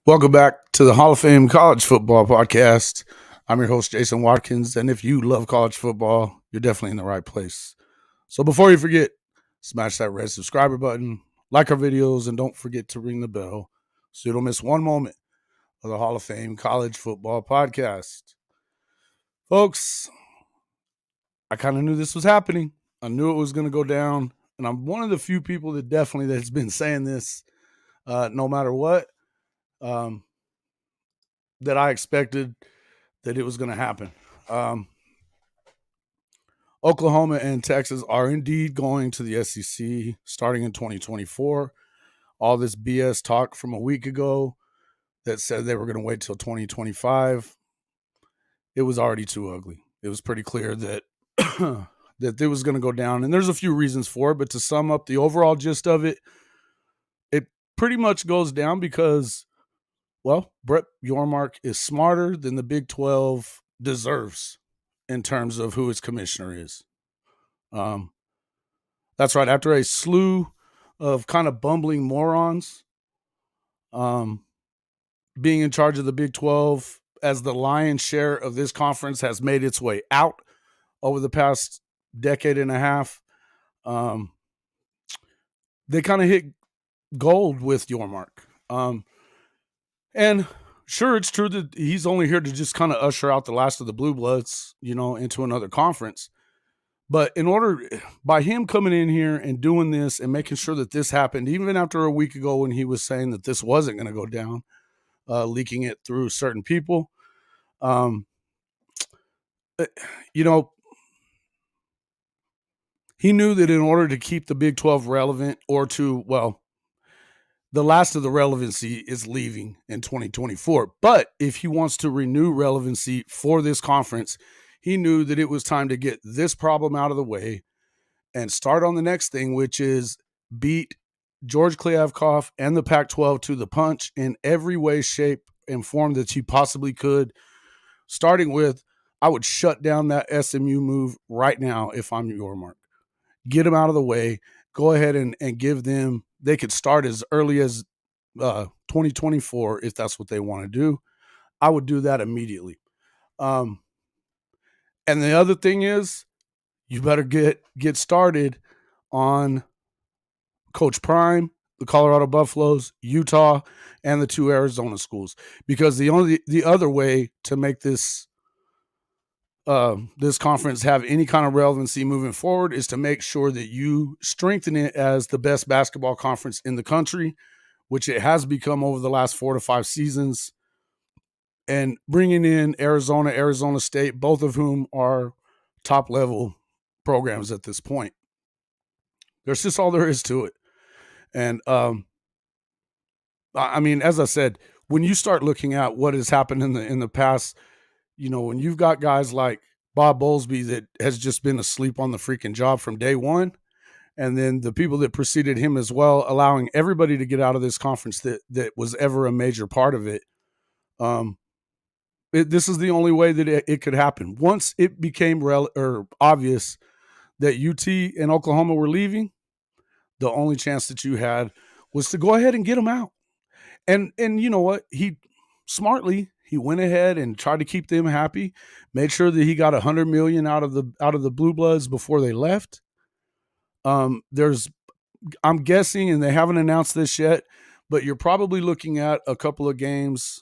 Welcome back to the Hall of Fame College Football Podcast. I'm your host, Jason Watkins, and if you love college football, you're definitely in the right place. So before you forget, smash that red subscriber button, like our videos, and don't forget to ring the bell so you don't miss one moment of the Hall of Fame College Football Podcast. Folks, I kind of knew this was happening. I knew it was going to go down, and I'm one of the few people that's been saying this no matter what. That I expected that it was going to happen. Oklahoma and Texas are indeed going to the SEC starting in 2024. All this BS talk from a week ago that said they were going to wait till 2025, it was already too ugly. It was pretty clear that that it was going to go down, and there's a few reasons for it, but to sum up the overall gist of it, it pretty much goes down because, well, Brett Yormark is smarter than the Big 12 deserves in terms of who its commissioner is. That's right. After a slew of kind of bumbling morons being in charge of the Big 12 as the lion's share of this conference has made its way out over the past decade and a half, they kind of hit gold with Yormark. And sure, it's true that he's only here to just kind of usher out the last of the blue bloods, into another conference. But by him coming in here and doing this and making sure that this happened, even after a week ago when he was saying that this wasn't going to go down, leaking it through certain people, he knew that in order to keep the Big 12 relevant the last of the relevancy is leaving in 2024. But if he wants to renew relevancy for this conference, he knew that it was time to get this problem out of the way and start on the next thing, which is beat George Kliavkoff and the Pac-12 to the punch in every way, shape, and form that he possibly could, starting with, I would shut down that SMU move right now if I'm Yormark. Get them out of the way. Go ahead and give them, they could start as early as 2024 if that's what they want to do. I would do that immediately. And the other thing is, you better get started on Coach Prime, the Colorado Buffaloes, Utah, and the 2 Arizona schools, because the other way to make this conference have any kind of relevancy moving forward is to make sure that you strengthen it as the best basketball conference in the country, which it has become over the last 4 to 5 seasons, and bringing in Arizona State, both of whom are top level programs at this point. There's just all there is to it. And I mean, as I said, when you start looking at what has happened in the past, when you've got guys like Bob Bowlsby that has just been asleep on the freaking job from day one, and then the people that preceded him as well, allowing everybody to get out of this conference that was ever a major part of it. This is the only way that it could happen. Once it became obvious that UT and Oklahoma were leaving, the only chance that you had was to go ahead and get them out. And you know what? He went ahead and tried to keep them happy, made sure that he got $100 million out of the Blue Bloods before they left. I'm guessing, and they haven't announced this yet, but you're probably looking at a couple of games,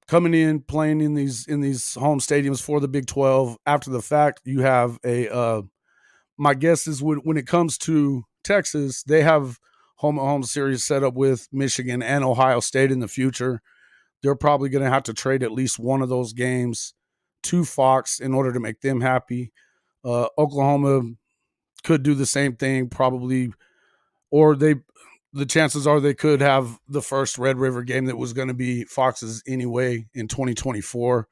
coming in, playing in these home stadiums for the Big 12. After the fact, you have my guess is when it comes to Texas, they have home series set up with Michigan and Ohio State in the future. They're probably going to have to trade at least one of those games to Fox in order to make them happy. Oklahoma could do the same thing probably, or the chances are they could have the first Red River game that was going to be Fox's anyway in 2024.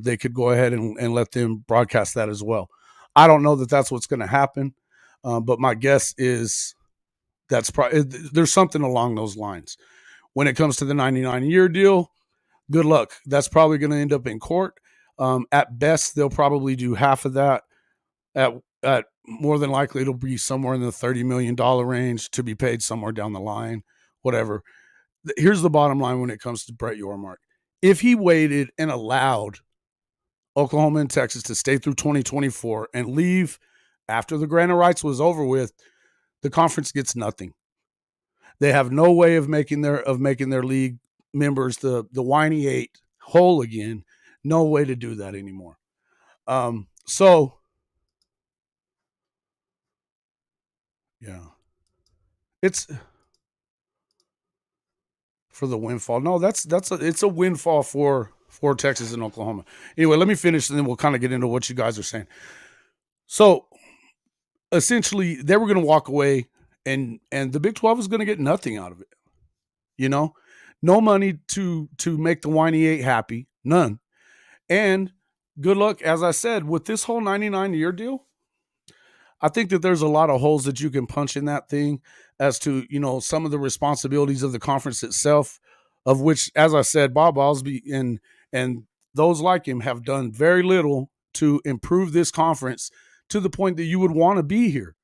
They could go ahead and let them broadcast that as well. I don't know that that's what's going to happen, but my guess is there's something along those lines. When it comes to the 99-year deal, good luck. That's probably going to end up in court. At best, they'll probably do half of that. At more than likely, it'll be somewhere in the $30 million range to be paid somewhere down the line, whatever. Here's the bottom line when it comes to Brett Yormark. If he waited and allowed Oklahoma and Texas to stay through 2024 and leave after the grant of rights was over with, the conference gets nothing. They have no way of making their league members, the whiny eight, whole again. No way to do that anymore. So yeah, it's for the windfall. No, it's a windfall for Texas and Oklahoma. Anyway, let me finish and then we'll kind of get into what you guys are saying. So essentially, they were going to walk away, and the Big 12 is going to get nothing out of it. You know, no money to make the whiny eight happy, none. And good luck, as I said, with this whole 99-year deal. I think that there's a lot of holes that you can punch in that thing as to, some of the responsibilities of the conference itself, of which, as I said, Bob Bowlsby and those like him have done very little to improve this conference to the point that you would want to be here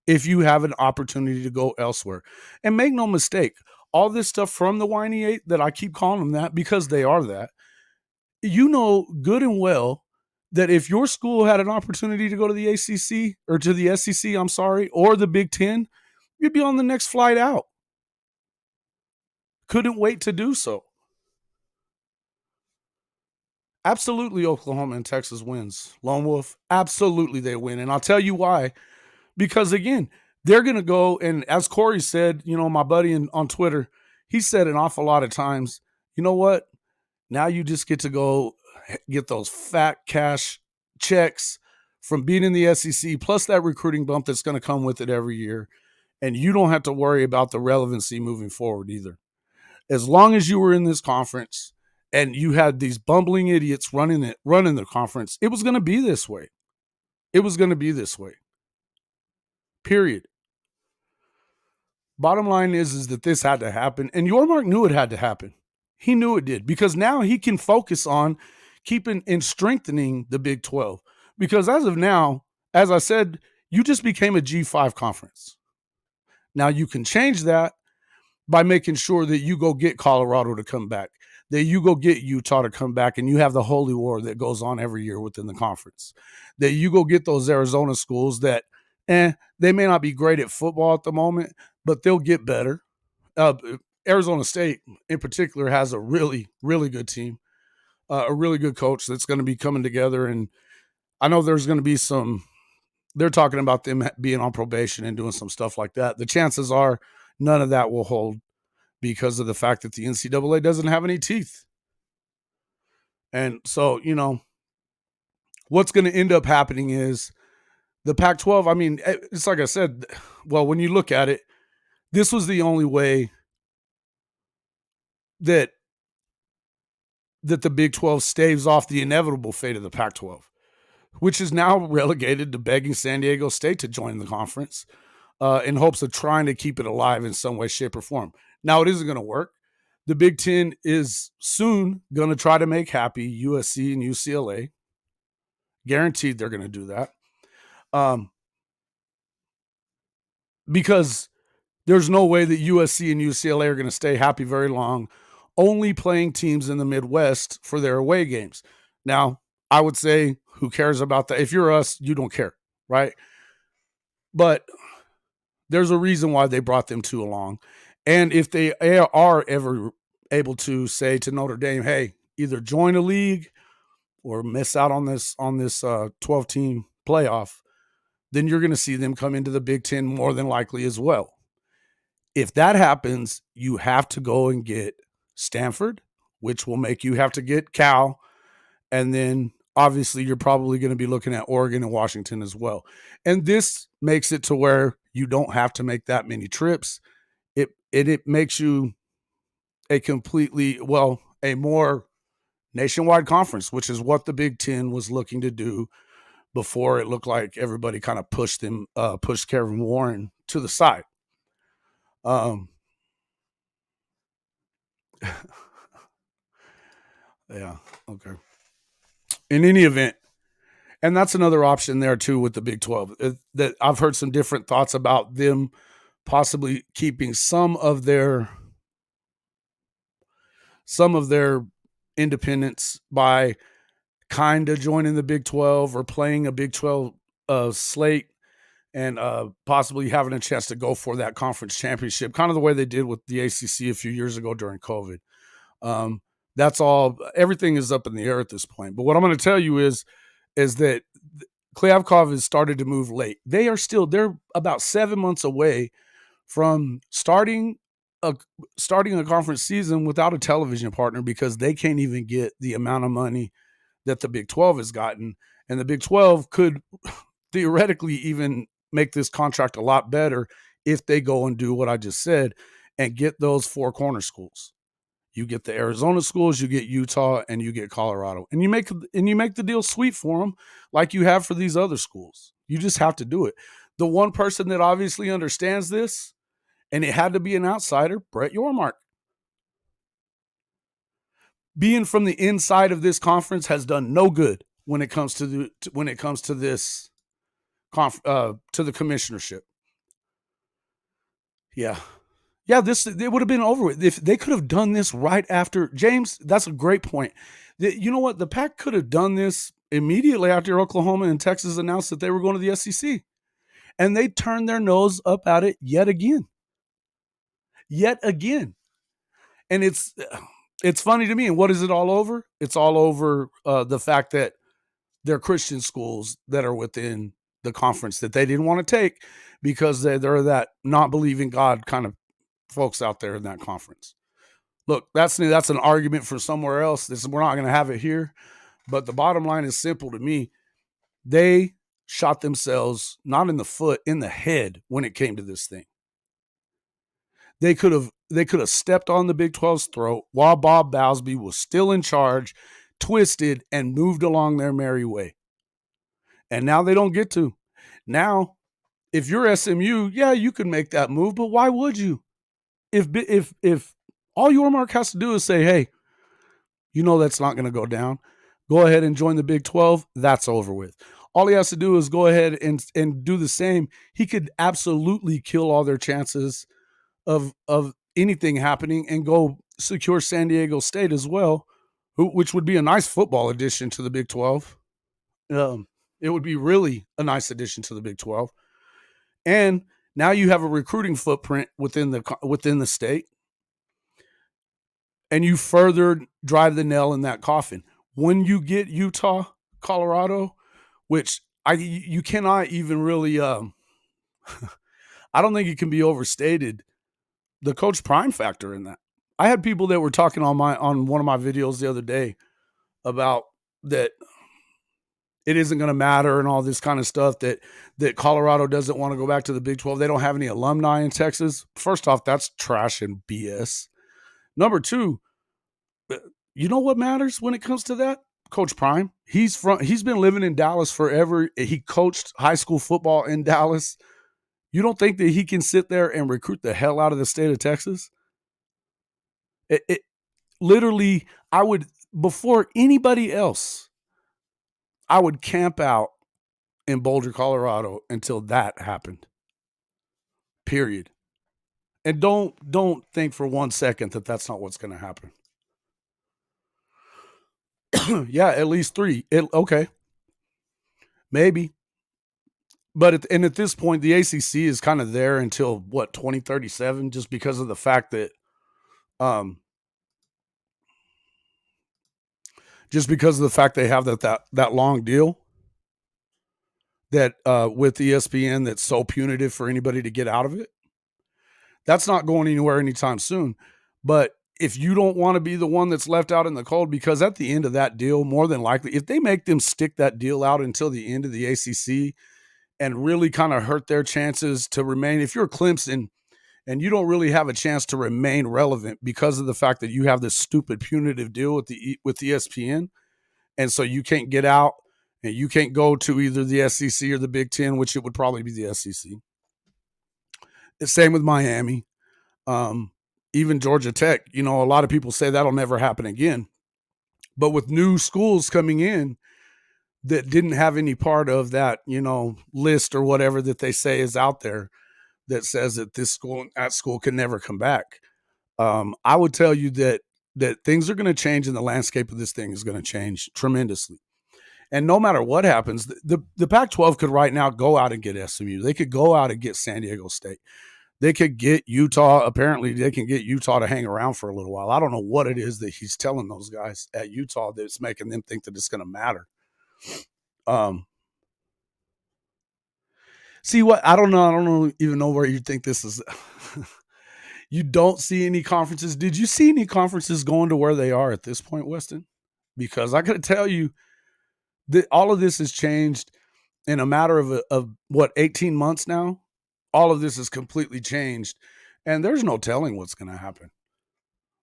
if you have an opportunity to go elsewhere. And make no mistake, all this stuff from the whiny eight, that I keep calling them that because they are that, good and well that if your school had an opportunity to go to the ACC or to the SEC, or the Big Ten, you'd be on the next flight out. Couldn't wait to do so. Absolutely, Oklahoma and Texas wins. Lone Wolf, absolutely they win. And I'll tell you why. Because, again, they're going to go, and as Corey said, my buddy on Twitter, he said an awful lot of times, you know what? Now you just get to go get those fat cash checks from being in the SEC, plus that recruiting bump that's going to come with it every year. And you don't have to worry about the relevancy moving forward either. As long as you were in this conference and you had these bumbling idiots running the conference, it was going to be this way. It was going to be this way. Period. Bottom line is that this had to happen, and Yormark knew it had to happen. He knew it did, because now he can focus on keeping and strengthening the Big 12. Because as of now, as I said, you just became a G5 conference. Now you can change that by making sure that you go get Colorado to come back, that you go get Utah to come back, and you have the holy war that goes on every year within the conference, that you go get those Arizona schools that, they may not be great at football at the moment, but they'll get better. Arizona State, in particular, has a really, really good team, a really good coach that's going to be coming together. And I know there's going to be they're talking about them being on probation and doing some stuff like that. The chances are none of that will hold because of the fact that the NCAA doesn't have any teeth. And so, what's going to end up happening is the Pac-12, it's like I said, well, when you look at it, this was the only way that the Big 12 staves off the inevitable fate of the Pac-12, which is now relegated to begging San Diego State to join the conference in hopes of trying to keep it alive in some way, shape, or form. Now, it isn't going to work. The Big Ten is soon going to try to make happy USC and UCLA. Guaranteed they're going to do that. Because there's no way that USC and UCLA are going to stay happy very long, only playing teams in the Midwest for their away games. Now, I would say, who cares about that? If you're us, you don't care, right? But there's a reason why they brought them two along. And if they are ever able to say to Notre Dame, hey, either join a league or miss out on this 12-team playoff, then you're going to see them come into the Big Ten more than likely as well. If that happens, you have to go and get Stanford, which will make you have to get Cal. And then obviously you're probably going to be looking at Oregon and Washington as well. And this makes it to where you don't have to make that many trips. It makes you a more nationwide conference, which is what the Big Ten was looking to do before it looked like everybody kind of pushed Kevin Warren to the side. Yeah. Okay. In any event, and that's another option there too with the Big 12. That I've heard some different thoughts about them possibly keeping some of their independence by kind of joining the Big 12 or playing a Big 12 slate and possibly having a chance to go for that conference championship, kind of the way they did with the ACC a few years ago during COVID. That's all. Everything is up in the air at this point. But what I'm going to tell you is that Klyavkov has started to move late. They're about 7 months away from starting a conference season without a television partner because they can't even get the amount of money that the Big 12 has gotten. And the Big 12 could theoretically even make this contract a lot better if they go and do what I just said and get those four corner schools. You get the Arizona schools, you get Utah, and you get Colorado. And you make the deal sweet for them like you have for these other schools. You just have to do it. The one person that obviously understands this, and it had to be an outsider, Brett Yormark. Being from the inside of this conference has done no good when it comes to this to the commissionership. Yeah, it would have been over with if they could have done this right after James. That's a great point. You know what? The Pac could have done this immediately after Oklahoma and Texas announced that they were going to the SEC, and they turned their nose up at it yet again. And it's funny to me. And what is it all over? It's all over the fact that they're Christian schools that are within the conference that they didn't want to take because they're that not believing God kind of folks out there in that conference. Look, that's an argument for somewhere else. We're not going to have it here. But the bottom line is simple to me. They shot themselves not in the foot, in the head when it came to this thing. They could have stepped on the Big 12's throat while Bob Bowlsby was still in charge, twisted, and moved along their merry way. And now they don't get to. Now, if you're SMU, yeah, you can make that move, but why would you? If all Yormark has to do is say, hey, you know that's not going to go down. Go ahead and join the Big 12. That's over with. All he has to do is go ahead and do the same. He could absolutely kill all their chances of anything happening and go secure San Diego State as well, which would be a nice football addition to the Big 12. It would be really a nice addition to the Big 12. And now you have a recruiting footprint within the state, and you further drive the nail in that coffin. When you get Utah, Colorado, which you cannot even really, I don't think it can be overstated, the Coach Prime factor in that. I had people that were talking on one of my videos the other day about that it isn't going to matter and all this kind of stuff, that Colorado doesn't want to go back to the Big 12. They don't have any alumni in Texas. First off, that's trash and BS. Number two, you know what matters when it comes to that? Coach Prime. He's been living in Dallas forever. He coached high school football in Dallas. You don't think that he can sit there and recruit the hell out of the state of Texas? It literally, I would, before anybody else, I would camp out in Boulder, Colorado until that happened. Period. And don't think for 1 second that that's not what's going to happen. Yeah, at least 3. Okay. Maybe. But at this point, the ACC is kind of there until 2037, just because of the fact that, they have that long deal that with ESPN that's so punitive for anybody to get out of it. That's not going anywhere anytime soon. But if you don't want to be the one that's left out in the cold, because at the end of that deal, more than likely, if they make them stick that deal out until the end of the ACC and really kind of hurt their chances to remain, if you're Clemson and you don't really have a chance to remain relevant because of the fact that you have this stupid punitive deal with ESPN, and so you can't get out and you can't go to either the SEC or the Big Ten, which it would probably be the SEC. The same with Miami. Even Georgia Tech, a lot of people say that'll never happen again. But with new schools coming in that didn't have any part of that, list or whatever that they say is out there, that says that this school and that school can never come back. I would tell you that things are going to change and the landscape of this thing is going to change tremendously. And no matter what happens, the Pac-12 could right now go out and get SMU. They could go out and get San Diego State. They could get Utah. Apparently, they can get Utah to hang around for a little while. I don't know what it is that he's telling those guys at Utah that's making them think that it's going to matter. See what? I don't know. I don't even know where you think this is. You don't see any conferences. Did you see any conferences going to where they are at this point, Weston? Because I got to tell you that all of this has changed in a matter of what, 18 months now. All of this has completely changed, and there's no telling what's going to happen.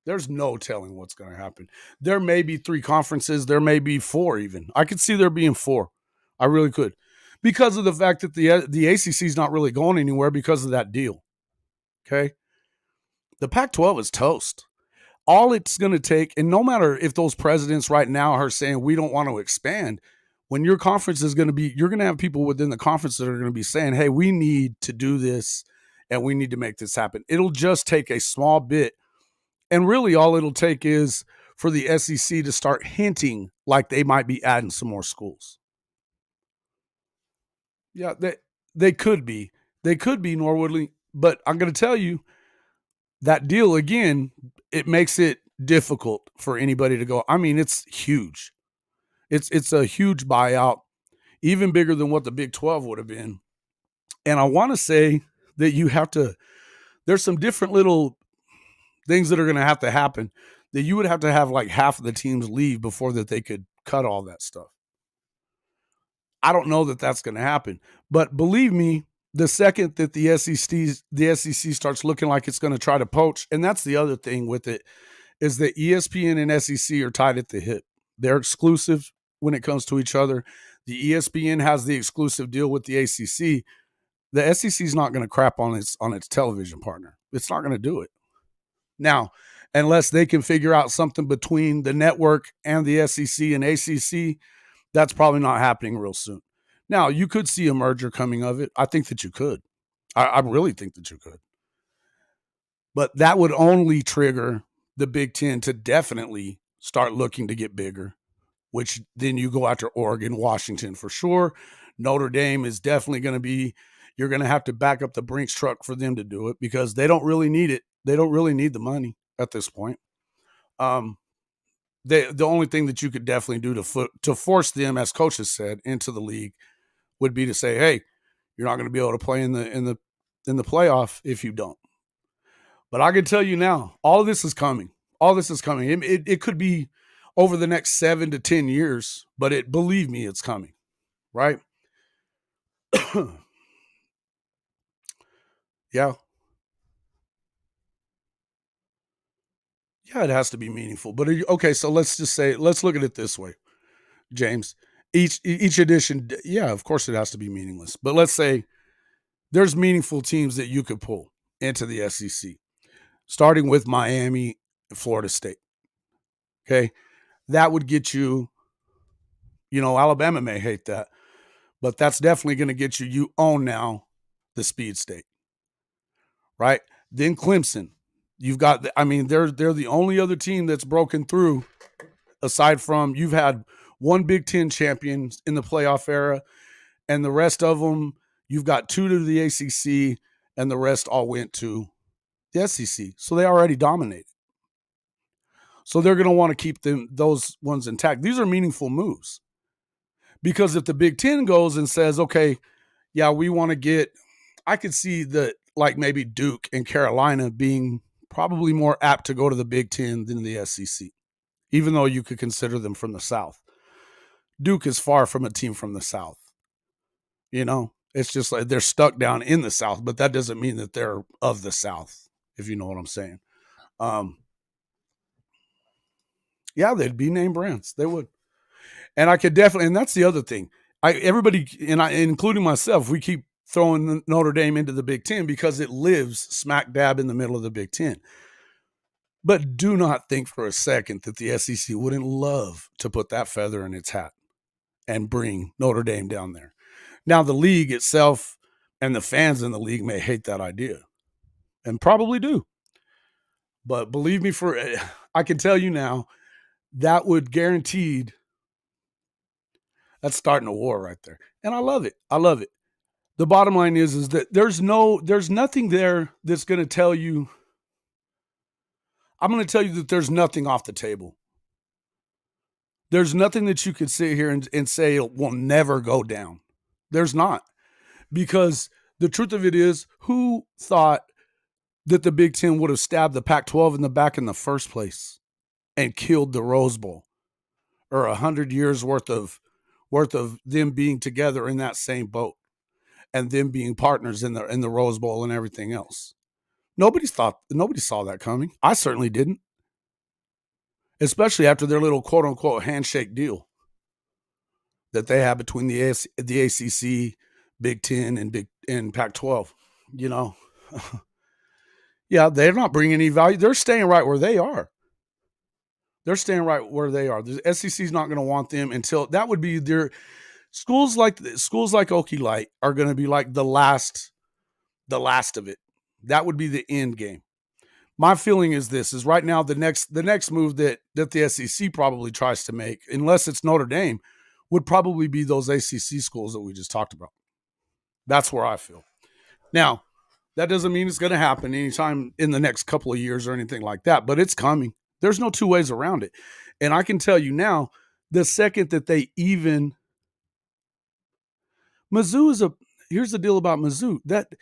There's no telling what's going to happen. There may be 3 conferences. There may be 4 even. I could see there being 4. I really could, because of the fact that the ACC is not really going anywhere because of that deal. Okay, the Pac-12 is toast. All it's going to take, and no matter if those presidents right now are saying we don't want to expand, when your conference is going to be, you're going to have people within the conference that are going to be saying, hey, we need to do this and we need to make this happen. It'll just take a small bit. And really all it'll take is for the SEC to start hinting like they might be adding some more schools. Yeah, they could be. They could be, Norwoodley. But I'm going to tell you, that deal, again, it makes it difficult for anybody to go. I mean, it's huge. It's a huge buyout, even bigger than what the Big 12 would have been. And I want to say that you have to, there's some different little things that are going to happen, that you would have to have like half of the teams leave before that they could cut all that stuff. I don't know that that's going to happen, but believe me, the second that the SEC starts looking like it's going to try to poach, and that's the other thing with it, is that ESPN and SEC are tied at the hip. They're exclusive when it comes to each other. The ESPN has the exclusive deal with the ACC. The SEC is not going to crap on its television partner. It's not going to do it. Now, unless they can figure out something between the network and the SEC and ACC, that's probably not happening real soon. Now, you could see a merger coming of it. I think that you could. I really think that you could. But that would only trigger the Big Ten to definitely start looking to get bigger, which then you go after Oregon, Washington for sure. Notre Dame is definitely going to be, you're going to have to back up the Brinks truck for them to do it because they don't really need it. They don't really need the money at this point. The only thing that you could definitely do to force them, as coaches said, into the league would be to say, hey, you're not going to be able to play in the playoff if you don't. But I can tell you now, all of this is coming. All this is coming. It could be over the next 7 to 10 years, but believe me, it's coming, right? Yeah. Yeah, it has to be meaningful. But okay, so let's look at it this way, James. Each edition, yeah, of course it has to be meaningless. But let's say there's meaningful teams that you could pull into the SEC, starting with Miami and Florida State. Okay, that would get you, Alabama may hate that, but that's definitely going to get you. You own now the Speed State, right? Then Clemson. You've got, they're the only other team that's broken through, aside from you've had one Big Ten champion in the playoff era, and the rest of them, you've got 2 to the ACC, and the rest all went to the SEC. So they already dominated. So they're going to want to keep those ones intact. These are meaningful moves. Because if the Big Ten goes and says, okay, yeah, we want to get, I could see that like maybe Duke and Carolina being probably more apt to go to the Big Ten than the SEC, even though you could consider them from the South. Duke is far from a team from the South. It's just like they're stuck down in the South, but that doesn't mean that they're of the South, if you know what I'm saying. Yeah, they'd be name brands. They would. And I could definitely, and that's the other thing. Everybody, including myself, we keep throwing Notre Dame into the Big Ten because it lives smack dab in the middle of the Big Ten. But do not think for a second that the SEC wouldn't love to put that feather in its hat and bring Notre Dame down there. Now, the league itself And the fans in the league may hate that idea, and probably do. But believe me, I can tell you now, that would guaranteed, that's starting a war right there. And I love it. I love it. The bottom line is that there's nothing there that's going to tell you. I'm going to tell you that there's nothing off the table. There's nothing that you could sit here and say it will never go down. There's not. Because the truth of it is, who thought that the Big Ten would have stabbed the Pac-12 in the back in the first place and killed the Rose Bowl, or 100 years worth of them being together in that same boat and them being partners in the Rose Bowl and everything else? Nobody saw that coming. I certainly didn't. Especially after their little quote unquote handshake deal that they have between the ACC, Big Ten, and Pac-12. You know, yeah, they're not bringing any value. They're staying right where they are. The SEC is not going to want them until that would be their schools like Okie Light are going to be like the last of it. That would be the end game. My feeling is this: is right now the next move that the SEC probably tries to make, unless it's Notre Dame, would probably be those ACC schools that we just talked about. That's where I feel. Now, that doesn't mean it's going to happen anytime in the next couple of years or anything like that, but it's coming. There's no two ways around it. And I can tell you now, the second that they even here's the deal about Mizzou, that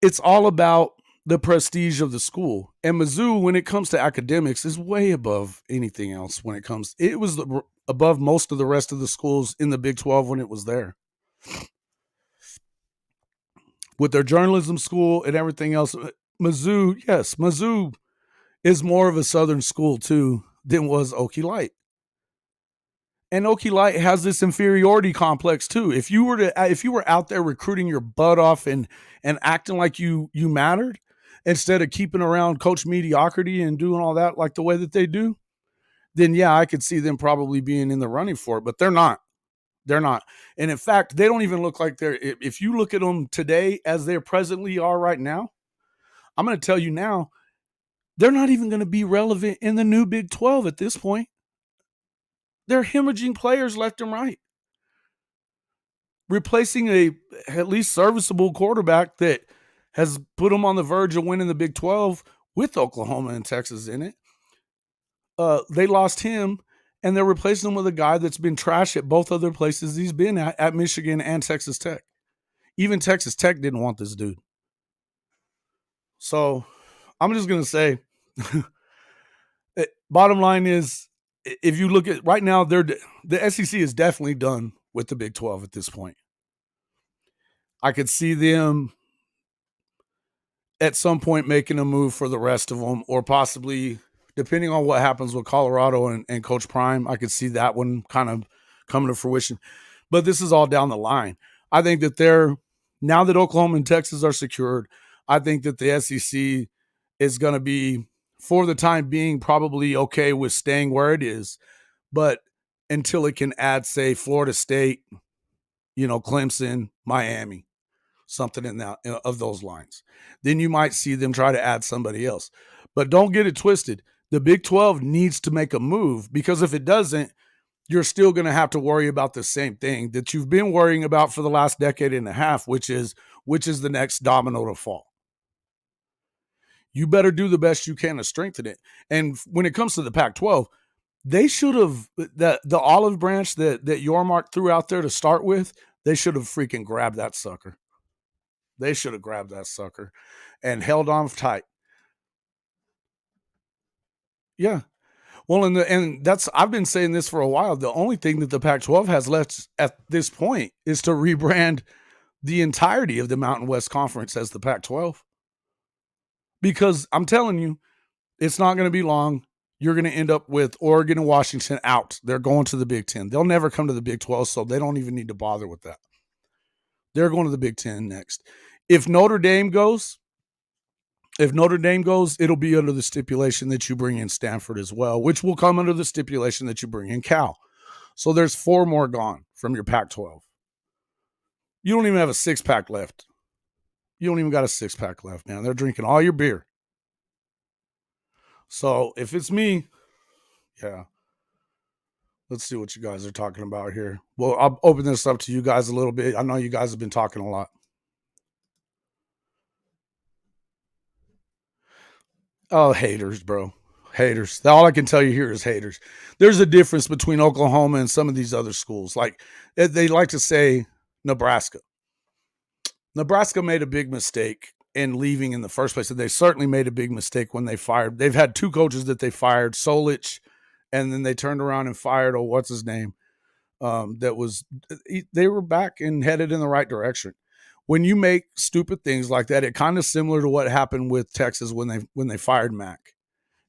it's all about the prestige of the school. And Mizzou, when it comes to academics, is way above anything else. It was above most of the rest of the schools in the Big 12 when it was there. With their journalism school and everything else, Mizzou is more of a Southern school too than was Okie Light. And Okie Light has this inferiority complex too. If you were out there recruiting your butt off and acting like you mattered, instead of keeping around Coach Mediocrity and doing all that like the way that they do, then yeah, I could see them probably being in the running for it. But they're not. They're not. And in fact, they don't even look like if you look at them today as they presently are right now, I'm going to tell you now, they're not even going to be relevant in the new Big 12 at this point. They're hemorrhaging players left and right. Replacing a at least serviceable quarterback that has put them on the verge of winning the Big 12 with Oklahoma and Texas in it. They lost him, and they're replacing him with a guy that's been trash at both other places he's been at Michigan and Texas Tech. Even Texas Tech didn't want this dude. So I'm just going to say, bottom line is, if you look at right now, the SEC is definitely done with the Big 12 at this point. I could see them at some point making a move for the rest of them, or possibly, depending on what happens with Colorado and Coach Prime, I could see that one kind of coming to fruition. But this is all down the line. I think that now that Oklahoma and Texas are secured, I think that the SEC is going to be, for the time being, probably okay with staying where it is. But until it can add, say, Florida State, Clemson, Miami, something of those lines, then you might see them try to add somebody else. But don't get it twisted. The Big 12 needs to make a move, because if it doesn't, you're still going to have to worry about the same thing that you've been worrying about for the last decade and a half, which is the next domino to fall. You better do the best you can to strengthen it. And when it comes to the Pac-12, they should have, the olive branch that Yormark threw out there to start with, they should have freaking grabbed that sucker. They should have grabbed that sucker and held on tight. Yeah. Well, and that's, I've been saying this for a while. The only thing that the Pac-12 has left at this point is to rebrand the entirety of the Mountain West Conference as the Pac-12. Because I'm telling you, it's not going to be long. You're going to end up with Oregon and Washington out. They're going to the Big Ten. They'll never come to the Big 12, so they don't even need to bother with that. They're going to the Big Ten next. If Notre Dame goes, it'll be under the stipulation that you bring in Stanford as well, which will come under the stipulation that you bring in Cal. So there's 4 more gone from your Pac-12. You don't even have a 6-pack left. You don't even got a 6-pack left, man. They're drinking all your beer. So if it's me, yeah. Let's see what you guys are talking about here. Well, I'll open this up to you guys a little bit. I know you guys have been talking a lot. Oh, haters, bro. Haters. All I can tell you here is haters. There's a difference between Oklahoma and some of these other schools. Like they like to say Nebraska. Nebraska made a big mistake in leaving in the first place. And they certainly made a big mistake when they fired. They've had 2 coaches that they fired, Solich, and then they turned around and fired, what's his name? They were back and headed in the right direction. When you make stupid things like that, it kind of similar to what happened with Texas when they fired Mac.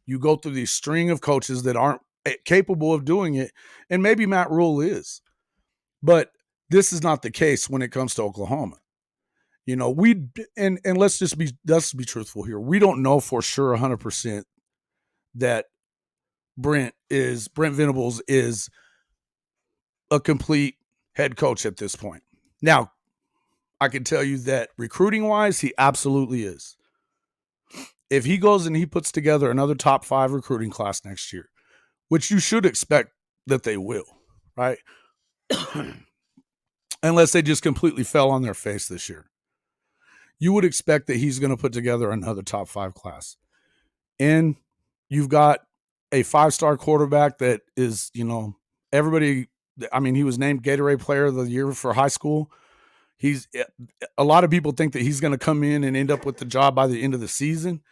You go through these string of coaches that aren't capable of doing it, and maybe Matt Rule is, but this is not the case when it comes to Oklahoma. You know, let's be truthful here. We don't know for sure 100% that Brent Venables is a complete head coach at this point. Now, I can tell you that recruiting wise, he absolutely is. If he goes and he puts together another top 5 recruiting class next year, which you should expect that they will, right? Unless they just completely fell on their face this year. You would expect that he's going to put together another top 5 class. And you've got a 5-star quarterback that is, you know, everybody, I mean, he was named Gatorade Player of the Year for high school. A lot of people think that he's going to come in and end up with the job by the end of the season,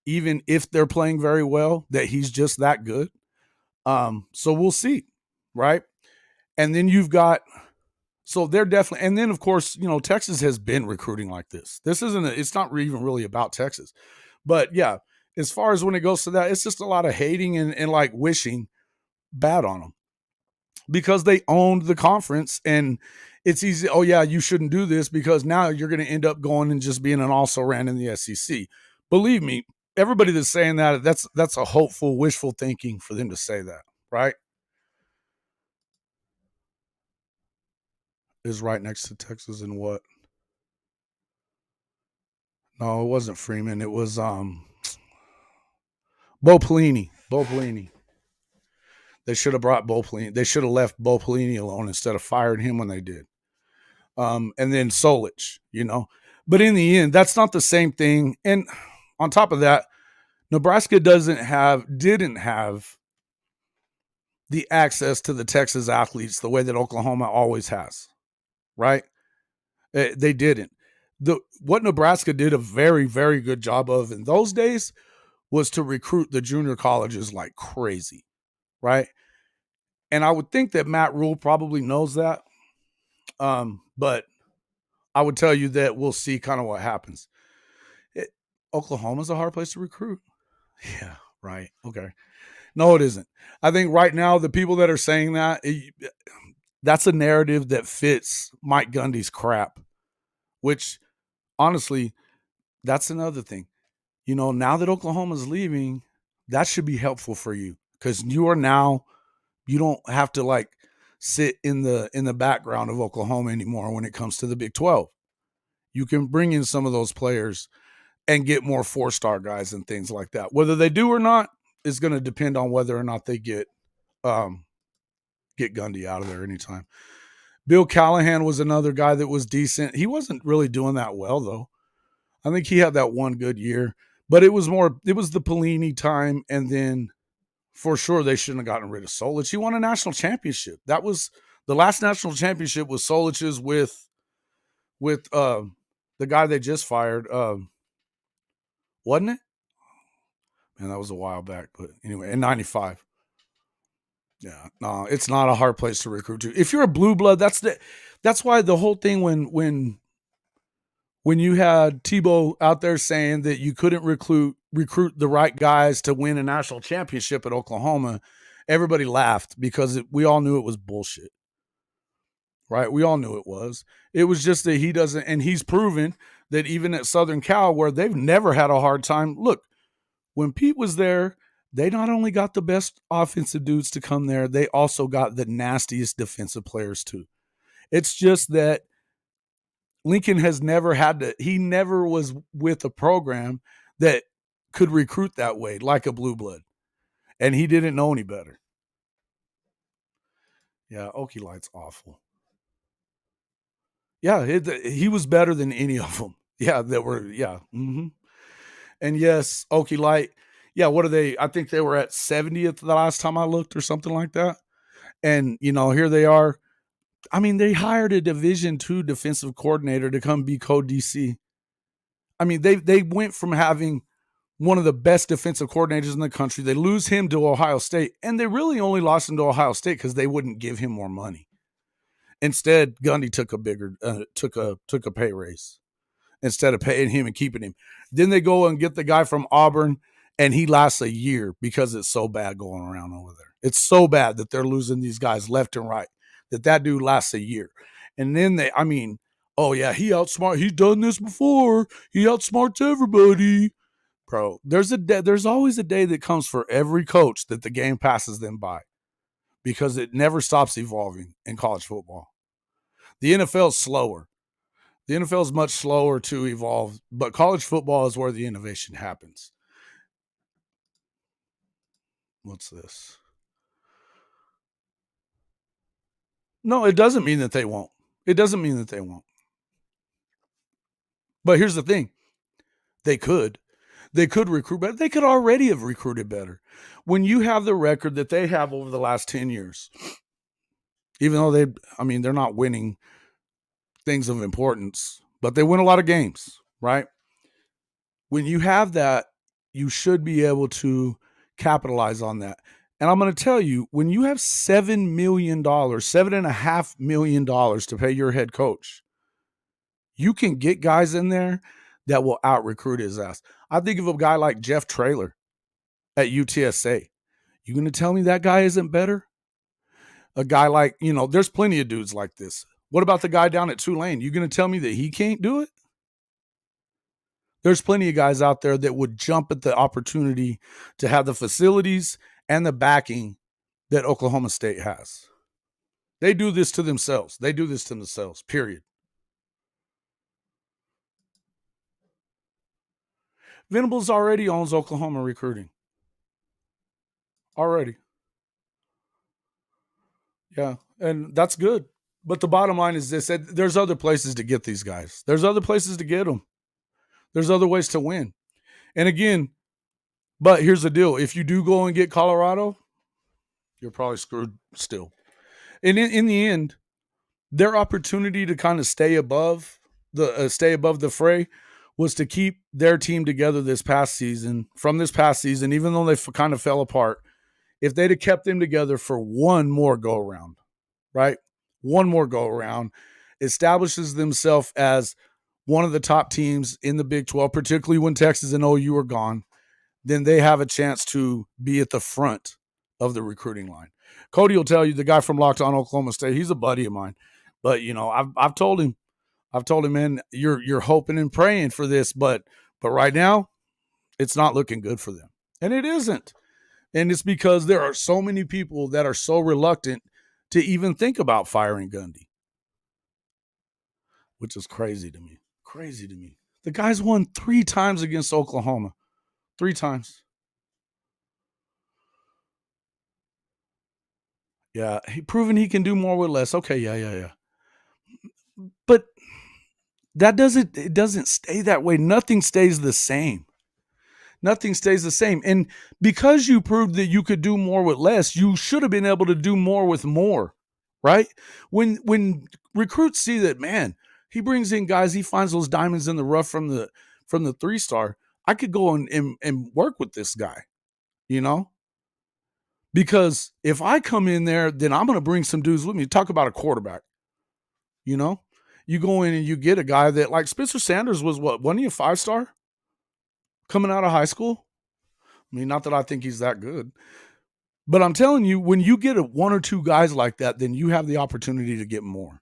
even if they're playing very well, that he's just that good. So we'll see, right? And then you've got, so they're definitely, and then of course, you know, Texas has been recruiting like this. It's not even really about Texas, but yeah, as far as when it goes to that, it's just a lot of hating and like wishing bad on them because they owned the conference and it's easy. Oh yeah, you shouldn't do this because now you're going to end up going and just being an also ran in the SEC. Believe me, everybody that's saying that's a hopeful, wishful thinking for them to say that, right? Is right next to Texas and what? No, it wasn't Freeman. It was Bo Pelini. Bo Pelini. They should have brought Bo Pelini. They should have left Bo Pelini alone instead of firing him when they did. And then Solich, you know. But in the end, that's not the same thing. And on top of that, Nebraska didn't have the access to the Texas athletes the way that Oklahoma always has, right? They didn't. What Nebraska did a very, very good job of in those days was to recruit the junior colleges like crazy, right? And I would think that Matt Rule probably knows that. But I would tell you that we'll see kind of what happens. Oklahoma's a hard place to recruit. Yeah, right. Okay. No, it isn't. I think right now the people that are saying that, that's a narrative that fits Mike Gundy's crap, which honestly, that's another thing. You know, now that Oklahoma's leaving, that should be helpful for you because you don't have to like sit in the background of Oklahoma anymore when it comes to the Big 12. You can bring in some of those players and get more 4-star guys and things like that. Whether they do or not is going to depend on whether or not they get Gundy out of there anytime. Bill Callahan was another guy that was decent. He wasn't really doing that well though. I think he had that one good year, but it was the Pelini time, and then for sure they shouldn't have gotten rid of Solich. He won a national championship. That was the last national championship was Solich's with the guy they just fired. Wasn't it? Man, that was a while back, but anyway, in '95. Yeah, no, it's not a hard place to recruit to. If you're a blue blood, that's why the whole thing when you had Tebow out there saying that you couldn't recruit the right guys to win a national championship at Oklahoma, everybody laughed because we all knew it was bullshit. Right? We all knew it was. It was just that he doesn't, and he's proven that even at Southern Cal, where they've never had a hard time. Look, when Pete was there, they not only got the best offensive dudes to come there, they also got the nastiest defensive players too. It's just that Lincoln has never had to, he never was with a program that could recruit that way, like a blue blood. And he didn't know any better. Yeah, Okie Light's awful. Yeah, he was better than any of them. Yeah, that were, yeah. Mm-hmm. And yes, Okie Light, yeah, what are they? I think they were at 70th the last time I looked or something like that. And, here they are. I mean, they hired a Division II defensive coordinator to come be co-DC. I mean, they went from having one of the best defensive coordinators in the country. They lose him to Ohio State, and they really only lost him to Ohio State because they wouldn't give him more money. Instead, Gundy took a pay raise instead of paying him and keeping him. Then they go and get the guy from Auburn, and he lasts a year because it's so bad going around over there. It's so bad that they're losing these guys left and right, that dude lasts a year. And then oh yeah, he's done this before. He outsmarts everybody. Bro, there's always a day that comes for every coach that the game passes them by, because it never stops evolving in college football. The NFL is slower. The NFL is much slower to evolve, but college football is where the innovation happens. What's this? No, it doesn't mean that they won't. It doesn't mean that they won't. But here's the thing. They could recruit better. They could already have recruited better. When you have the record that they have over the last 10 years, even though they're not winning things of importance, but they win a lot of games, right? When you have that, you should be able to capitalize on that. And I'm going to tell you, when you have $7 million, $7.5 million to pay your head coach, you can get guys in there that will out recruit his ass. I think of a guy like Jeff Traylor at UTSA. You going to tell me that guy isn't better? A guy like, there's plenty of dudes like this. What about the guy down at Tulane? You going to tell me that he can't do it? There's plenty of guys out there that would jump at the opportunity to have the facilities and the backing that Oklahoma State has. They do this to themselves. Period. Venables already owns Oklahoma recruiting. Already. Yeah, and that's good. But the bottom line is this: there's other places to get these guys. There's other places to get them. There's other ways to win. And again, but here's the deal. If you do go and get Colorado, you're probably screwed still. And in the end, their opportunity to kind of stay above the fray was to keep their team together from this past season, even though they kind of fell apart. If they'd have kept them together for one more go around, right? One more go around, establishes themselves as one of the top teams in the Big 12, particularly when Texas and OU are gone, then they have a chance to be at the front of the recruiting line. Cody will tell you, the guy from Locked On Oklahoma State, he's a buddy of mine. But, I've told him, man, you're hoping and praying for this, but right now, it's not looking good for them. And it isn't. And it's because there are so many people that are so reluctant to even think about firing Gundy, which is crazy to me. Crazy to me. The guy's won 3 times against Oklahoma. 3 times. Yeah, he proven he can do more with less. Okay, yeah. But it doesn't stay that way. Nothing stays the same. Nothing stays the same. And because you proved that you could do more with less, you should have been able to do more with more, right? When recruits see that, man, he brings in guys, he finds those diamonds in the rough from the 3-star, I could go and work with this guy, Because if I come in there, then I'm going to bring some dudes with me. Talk about a quarterback, You go in and you get a guy that, like Spencer Sanders was what, wasn't he a 5-star? Coming out of high school? I mean, not that I think he's that good. But I'm telling you, when you get 1 or 2 guys like that, then you have the opportunity to get more.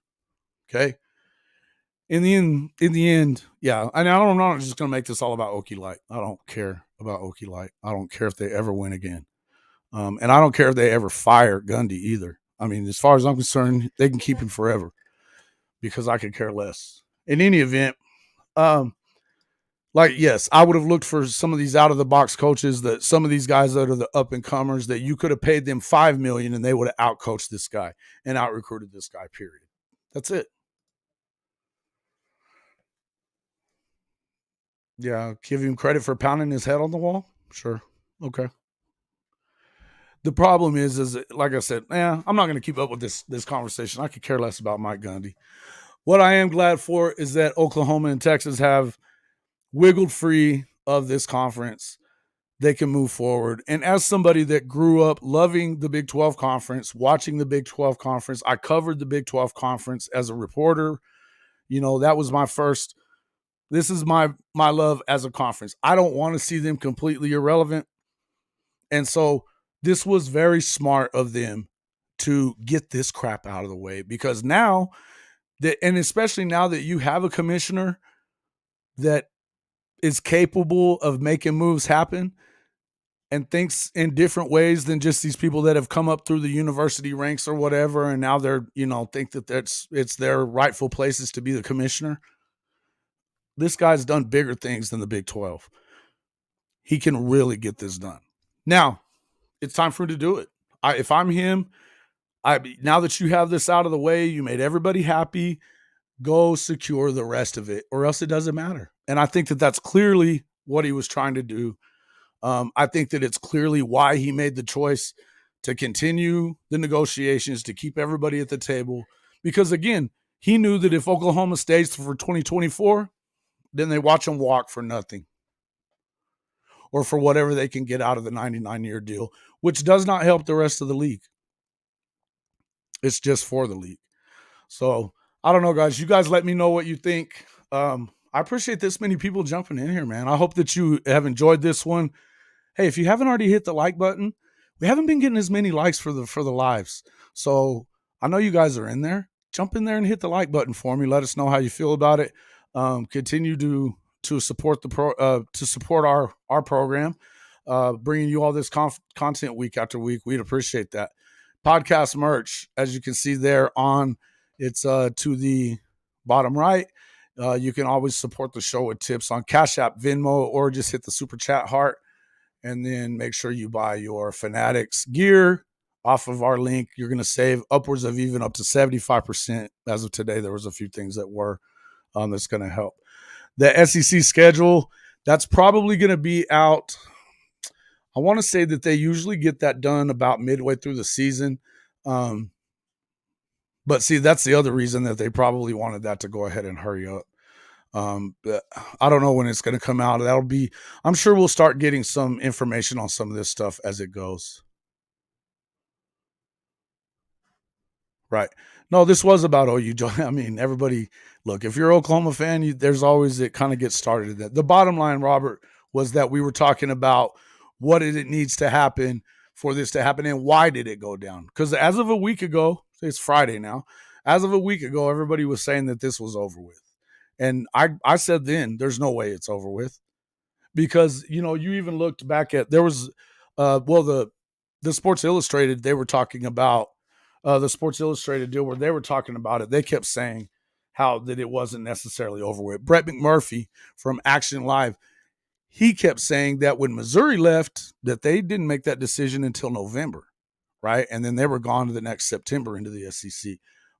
Okay? In the end, yeah. And I'm not just going to make this all about Okie Light. I don't care about Okie Light. I don't care if they ever win again. And I don't care if they ever fire Gundy either. I mean, as far as I'm concerned, they can keep him forever because I could care less. in any event, like, yes, I would have looked for some of these out of the box coaches, that some of these guys that are the up and comers, that you could have paid them $5 million and they would have out coached this guy and out recruited this guy, period. That's it. Yeah. Give him credit for pounding his head on the wall. Sure. Okay. The problem is like I said, I'm not going to keep up with this conversation. I could care less about Mike Gundy. What I am glad for is that Oklahoma and Texas have wiggled free of this conference. They can move forward. And as somebody that grew up loving the Big 12 conference, watching the Big 12 conference, I covered the Big 12 conference as a reporter. That was my first. This is my love as a conference. I don't want to see them completely irrelevant. And so this was very smart of them to get this crap out of the way, because now and especially now that you have a commissioner that is capable of making moves happen and thinks in different ways than just these people that have come up through the university ranks or whatever, and now they're, think that it's their rightful places to be the commissioner. This guy's done bigger things than the Big 12. He can really get this done. Now, it's time for him to do it. If I'm him, now that you have this out of the way, you made everybody happy, go secure the rest of it, or else it doesn't matter. And I think that that's clearly what he was trying to do. I think that it's clearly why he made the choice to continue the negotiations, to keep everybody at the table. Because, again, he knew that if Oklahoma stays for 2024, then they watch them walk for nothing, or for whatever they can get out of the 99-year deal, which does not help the rest of the league. It's just for the league. So, I don't know, guys. You guys let me know what you think. I appreciate this many people jumping in here, man. I hope that you have enjoyed this one. Hey, if you haven't already hit the like button, we haven't been getting as many likes for the lives. So I know you guys are in there. Jump in there and hit the like button for me. Let us know how you feel about it. Continue to support to support our program, bringing you all this content week after week. We'd appreciate that. Podcast merch, as you can see there it's to the bottom right. You can always support the show with tips on Cash App, Venmo, or just hit the super chat heart. And then make sure you buy your Fanatics gear off of our link. You're going to save upwards of even up to 75%. As of today, there was a few things that were that's going to help. The SEC schedule, that's probably going to be out. I want to say that they usually get that done about midway through the season. But see, that's the other reason that they probably wanted that to go ahead and hurry up. I don't know when it's going to come out. I'm sure we'll start getting some information on some of this stuff as it goes. Right. No, this was about OU. I mean, everybody, look, if you're an Oklahoma fan, there's always, it kind of gets started at that. The bottom line, Robert, was that we were talking about what it needs to happen for this to happen and why did it go down? Because as of a week ago, it's Friday now, as of a week ago, everybody was saying that this was over with. And I said then, there's no way it's over with, because, you even looked back at, there was, the Sports Illustrated, they were talking about the Sports Illustrated deal where they were talking about it. They kept saying how that it wasn't necessarily over with. Brett McMurphy from Action Live, he kept saying that when Missouri left, that they didn't make that decision until November, right? And then they were gone to the next September into the SEC.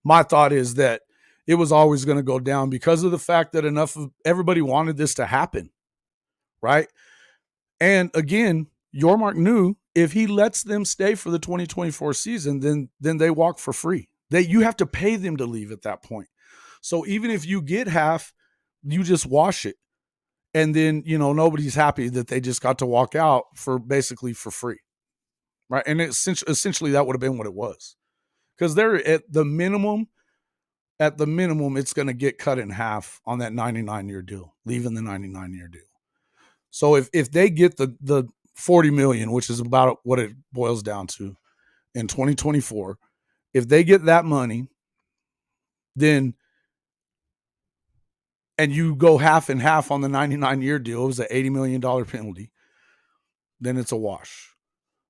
My thought is that it was always going to go down because of the fact that enough of everybody wanted this to happen, right? And again, Yormark knew if he lets them stay for the 2024 season, then they walk for free. You have to pay them to leave at that point. So even if you get half, you just wash it. And then, nobody's happy that they just got to walk out basically for free, right? And essentially that would have been what it was. Because they're at the minimum, it's going to get cut in half on that 99-year deal, leaving the 99-year deal. So if they get the $40 million, which is about what it boils down to in 2024, if they get that money, then, and you go half and half on the 99-year deal, it was an $80 million penalty, then it's a wash.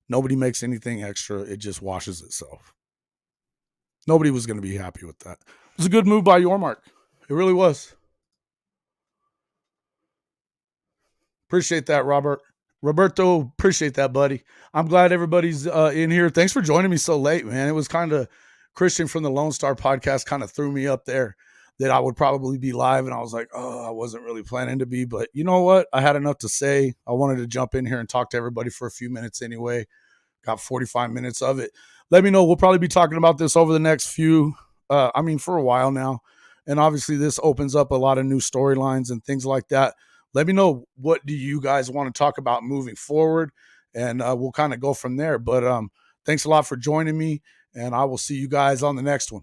Nobody makes anything extra. It just washes itself. Nobody was going to be happy with that. It was a good move by Yormark. It really was. Appreciate that, Roberto, appreciate that, buddy. I'm glad everybody's in here. Thanks for joining me so late, man. It was kind of Christian from the Lone Star podcast kind of threw me up there that I would probably be live. And I was like, oh, I wasn't really planning to be. But you know what? I had enough to say. I wanted to jump in here and talk to everybody for a few minutes anyway. Got 45 minutes of it. Let me know. We'll probably be talking about this over the next few, for a while now. And obviously this opens up a lot of new storylines and things like that. Let me know, what do you guys want to talk about moving forward? And we'll kind of go from there. But thanks a lot for joining me. And I will see you guys on the next one.